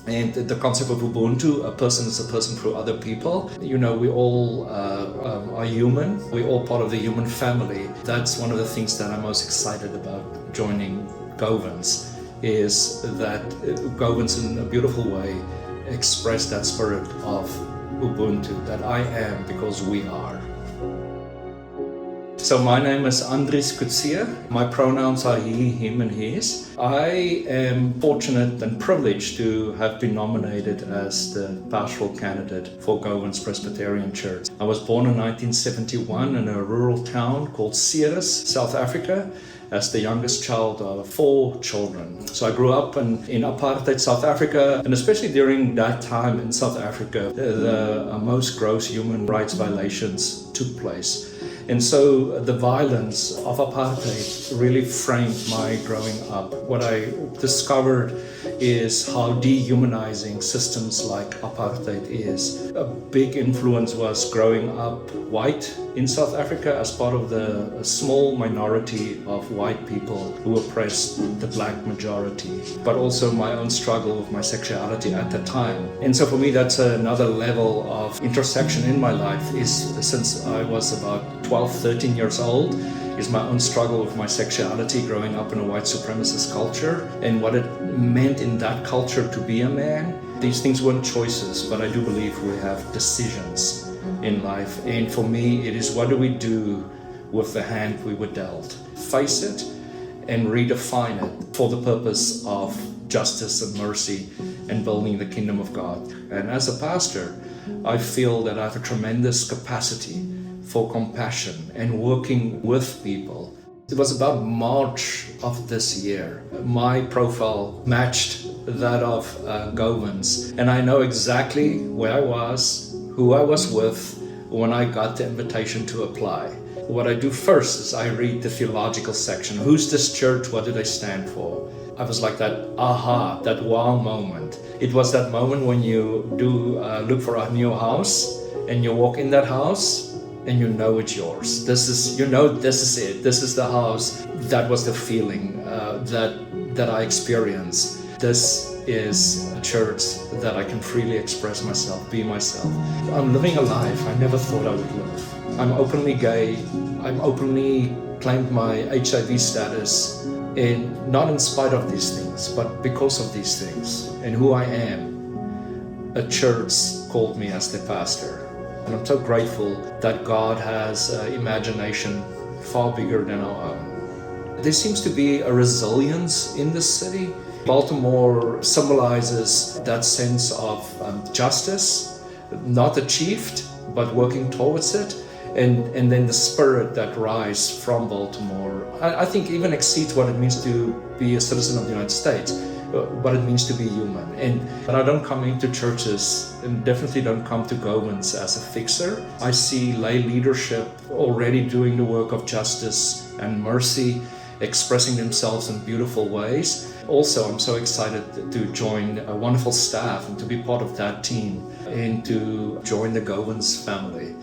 And the concept of Ubuntu, a person is a person through other people. You know, we all are human. We're all part of the human family. That's one of the things that I'm most excited about joining Govans, is that Govans in a beautiful way express that spirit of Ubuntu, that I am because we are. So my name is Andries Coetzee. My pronouns are he, him and his. I am fortunate and privileged to have been nominated as the pastoral candidate for Govans Presbyterian Church. I was born in 1971 in a rural town called Ceres, South Africa, as the youngest child of 4 children. So I grew up in apartheid South Africa, and especially during that time in South Africa, the most gross human rights violations took place. And so the violence of apartheid really framed my growing up. What I discovered is how dehumanizing systems like apartheid is. A big influence was growing up white in South Africa as part of the small minority of white people who oppressed the black majority, but also my own struggle with my sexuality at the time. And so for me, that's another level of intersection in my life, is since I was about 12, 13 years old, is my own struggle with my sexuality growing up in a white supremacist culture and what it meant in that culture to be a man. These things weren't choices, but I do believe we have decisions in life. And for me, it is, what do we do with the hand we were dealt? Face it and redefine it for the purpose of justice and mercy and building the kingdom of God. And as a pastor, I feel that I have a tremendous capacity for compassion and working with people. It was about March of this year. My profile matched that of Govans, and I know exactly where I was, who I was with when I got the invitation to apply. What I do first is I read the theological section. Who's this church? What do they stand for? I was like that aha, that wow moment. It was that moment when you do look for a new house and you walk in that house and you know it's yours. This is it. This is the house. That was the feeling that I experienced. This is a church that I can freely express myself, be myself. I'm living a life I never thought I would live. I'm openly gay. I'm openly claimed my HIV status, and not in spite of these things, but because of these things and who I am. A church called me as the pastor. And I'm so grateful that God has imagination far bigger than our own. There seems to be a resilience in this city. Baltimore symbolizes that sense of justice, not achieved, but working towards it. And then the spirit that rises from Baltimore, I think even exceeds what it means to be a citizen of the United States. What it means to be human. But I don't come into churches, and definitely don't come to Govans as a fixer. I see lay leadership already doing the work of justice and mercy, expressing themselves in beautiful ways. Also, I'm so excited to join a wonderful staff and to be part of that team and to join the Govans family.